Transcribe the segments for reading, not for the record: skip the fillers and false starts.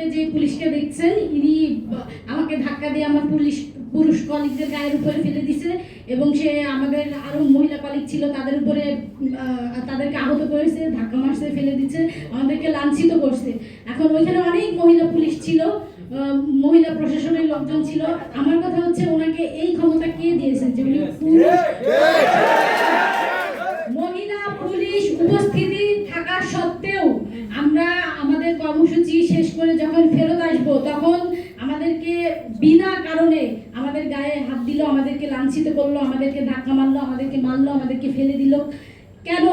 ছবিতে যে পুলিশকে দেখছেন, ইনি আমাকে ধাক্কা দিয়ে আমার পুরুষ কলিগদের গায়ের উপরে ফেলে দিছে এবং সে আমাদের আরো মহিলা কলিগ ছিল তাদের উপরে তাদেরকে আহত করেছে, ধাক্কা মারছে, ফেলে দিচ্ছে, আমাদেরকে লাঞ্ছিত করছে। এখন ওইখানে অনেক মহিলা পুলিশ ছিল, মহিলা প্রশাসনের লোকজন ছিল। আমার কথা হচ্ছে ওনাকে এই ক্ষমতা কে দিয়েছে যে উনি মহিলা পুলিশ উপস্থিতি থাকা সত্ত্বেও আমরা আমাদের কর্মসূচি শেষ করে যখন ফেরত আসবো তখন আমাদেরকে বিনা কারণে আমাদের গায়ে হাত দিল, আমাদেরকে লাঞ্ছিত করলো, আমাদেরকে ধাক্কা মারলো, আমাদেরকে মারলো, আমাদেরকে ফেলে দিল। কেন?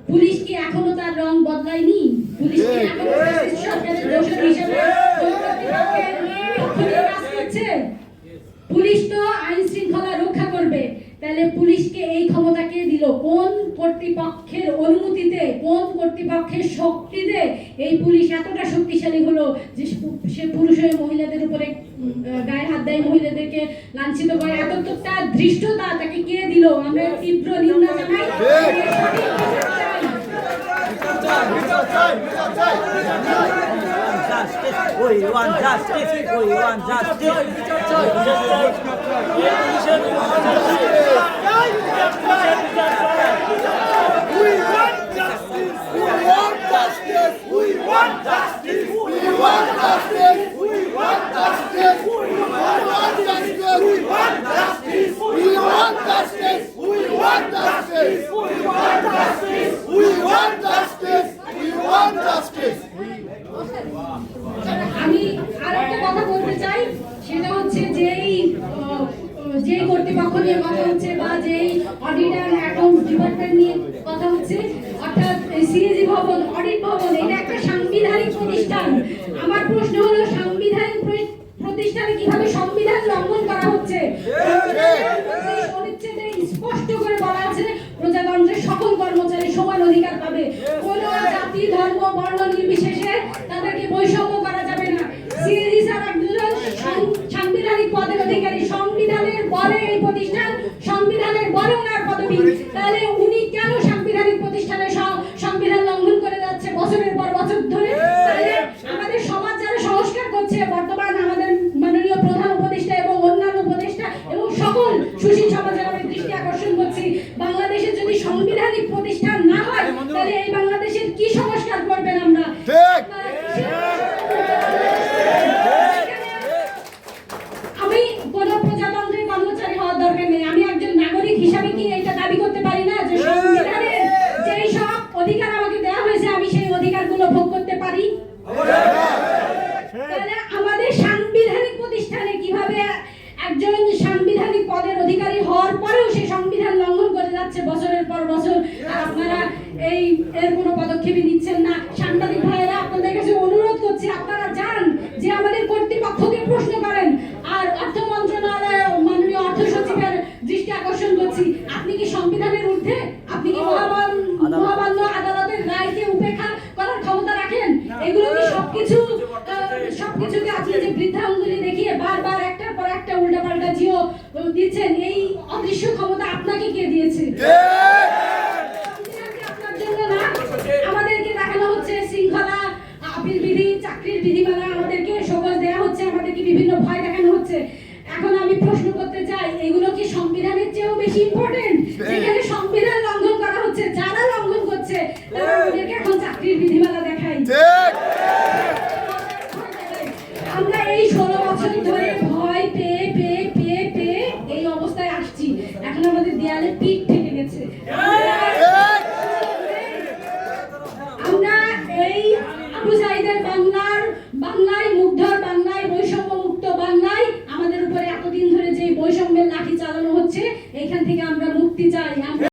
পুলিশ কি এখনো তার রং বদলায়নি? পুলিশ কি এখনো সরকারের দোষর হিসেবে কাজ করছে? পুলিশ তো আইন শৃঙ্খলা রক্ষা করবে, তাহলে পুলিশকে এই ক্ষমতা কে দিল? কোন কর্তৃপক্ষের অনুমতিতে, কোন কর্তৃপক্ষের শক্তিতে এই পুলিশ এতটা শক্তিশালী হলো যে সে পুরুষ হয়ে মহিলাদের উপরে গায়ে হাত দেয়, মহিলাদেরকে লাঞ্ছিত করে? এতটা ধৃষ্টতা তাকে কে দিল? আমরা তীব্র নিন্দা জানাই। We want justice. We want justice. আমি আরেকটা কথা বলতে চাই, সেটা হচ্ছে যে কর্তৃপক্ষ নিয়ে কথা হচ্ছে বা যেই অডিট অ্যান্ড অ্যাকাউন্ট ডিপার্টমেন্ট নিয়ে কথা হচ্ছে, অর্থাৎ সিএজি ভবন, অডিট ভবন, এটা একটা সাংবিধানিক প্রতিষ্ঠান। আমার প্রশ্ন হলো, সাংবিধানিক প্রতিষ্ঠানে কিভাবে সংবিধান লঙ্ঘন করা হচ্ছে? অনুচ্ছেদে স্পষ্ট করে বলা আছে প্রজাতন্ত্রের সকল কর্মচারী সমান অধিকার পাবে, কোনো জাতি, ধর্ম, বর্ণ নির্বিশেষে তাদেরকে বৈষম্য করা যাবে না। সিএজি স্যার একজন সাংবিধানিক পদের অধিকারী, সংবিধানের বলে এই প্রতিষ্ঠান, সংবিধানের বলে ওনার পদবি, তাহলে উনি কেন সাংবিধানিক প্রতিষ্ঠানে সংবিধান লঙ্ঘন করে যাচ্ছে বছরের পর বছর ধরে? তাহলে আমাদের সমাজ যারা সংস্কার করছে, বর্তমান আমাদের মাননীয় প্রধান উপদেষ্টা এবং অন্যান্য উপদেষ্টা এবং সকল সুশীল সমাজের আমি দৃষ্টি আকর্ষণ করছি, বাংলাদেশে যদি সাংবিধানিক প্রতিষ্ঠান না হয় তাহলে এই বাংলাদেশের কি সংস্কার করবেন আমরা? আমি কোন প্রজাতন্ত্রের কর্মচারী হওয়ার দরকার নেই, আমি একজন নাগরিক হিসাবে কি এটা দাবি করতে পারি না যে সংবিধানের যেই সব অধিকার আমাকে দেওয়া হয়েছে আমি সেই অধিকারগুলো ভোগ করতে পারি? তাহলে আমাদের সাংবিধানিক প্রতিষ্ঠানে কিভাবে একজন সাংবিধানিক পদের অধিকারী হওয়ার পরেও সে সংবিধান লঙ্ঘন করে যাচ্ছে বছরের পর বছর, আর আপনারা এর কোনো পদক্ষেপই নিচ্ছেন না? সাংবাদিক ভাইয়েরা, আপনাদের কাছে অনুরোধ করছি, আপনারা যান যে আমাদের কর্তৃপক্ষকে প্রশ্ন করেন। আর অর্থ মন্ত্রণালয় মাননীয় অর্থ সচিবের দৃষ্টি আকর্ষণ করছি, আপনি কি সংবিধানের ঊর্ধ্বে? আপনি কি মহামান্য আদালতের রায়কে উপেক্ষা করার ক্ষমতা রাখেন? এগুলো কি সবকিছুকে আপনি যে বৃদ্ধাঙ্গুলি দেখিয়ে বারবার একটার পর একটা উল্টাপাল্টা জিও দিচ্ছেন, এই অদৃশ্য ক্ষমতা আপনাকে কে দিয়েছে? আপনার জন্য না, আমাদেরকে দেখানো হচ্ছে শৃঙ্খলা, আপিল বিধি, চাকরির বিধিমালা, আমাদেরকে সবজ দেওয়া হচ্ছে, আমাদেরকে বিভিন্ন ভয় দেখানো হচ্ছে। এখন আমি প্রশ্ন করতে চাই, এগুলো কি সংবিধানের চেয়েও বেশি ইম্পর্টেন্ট? যেখানে সংবিধান লঙ্ঘন করা হচ্ছে, যারা লঙ্ঘন করছে তারা আমাদেরকে এখন চাকরির বিধিমালা দেখায়। আমরা এই 16 বছর ধরে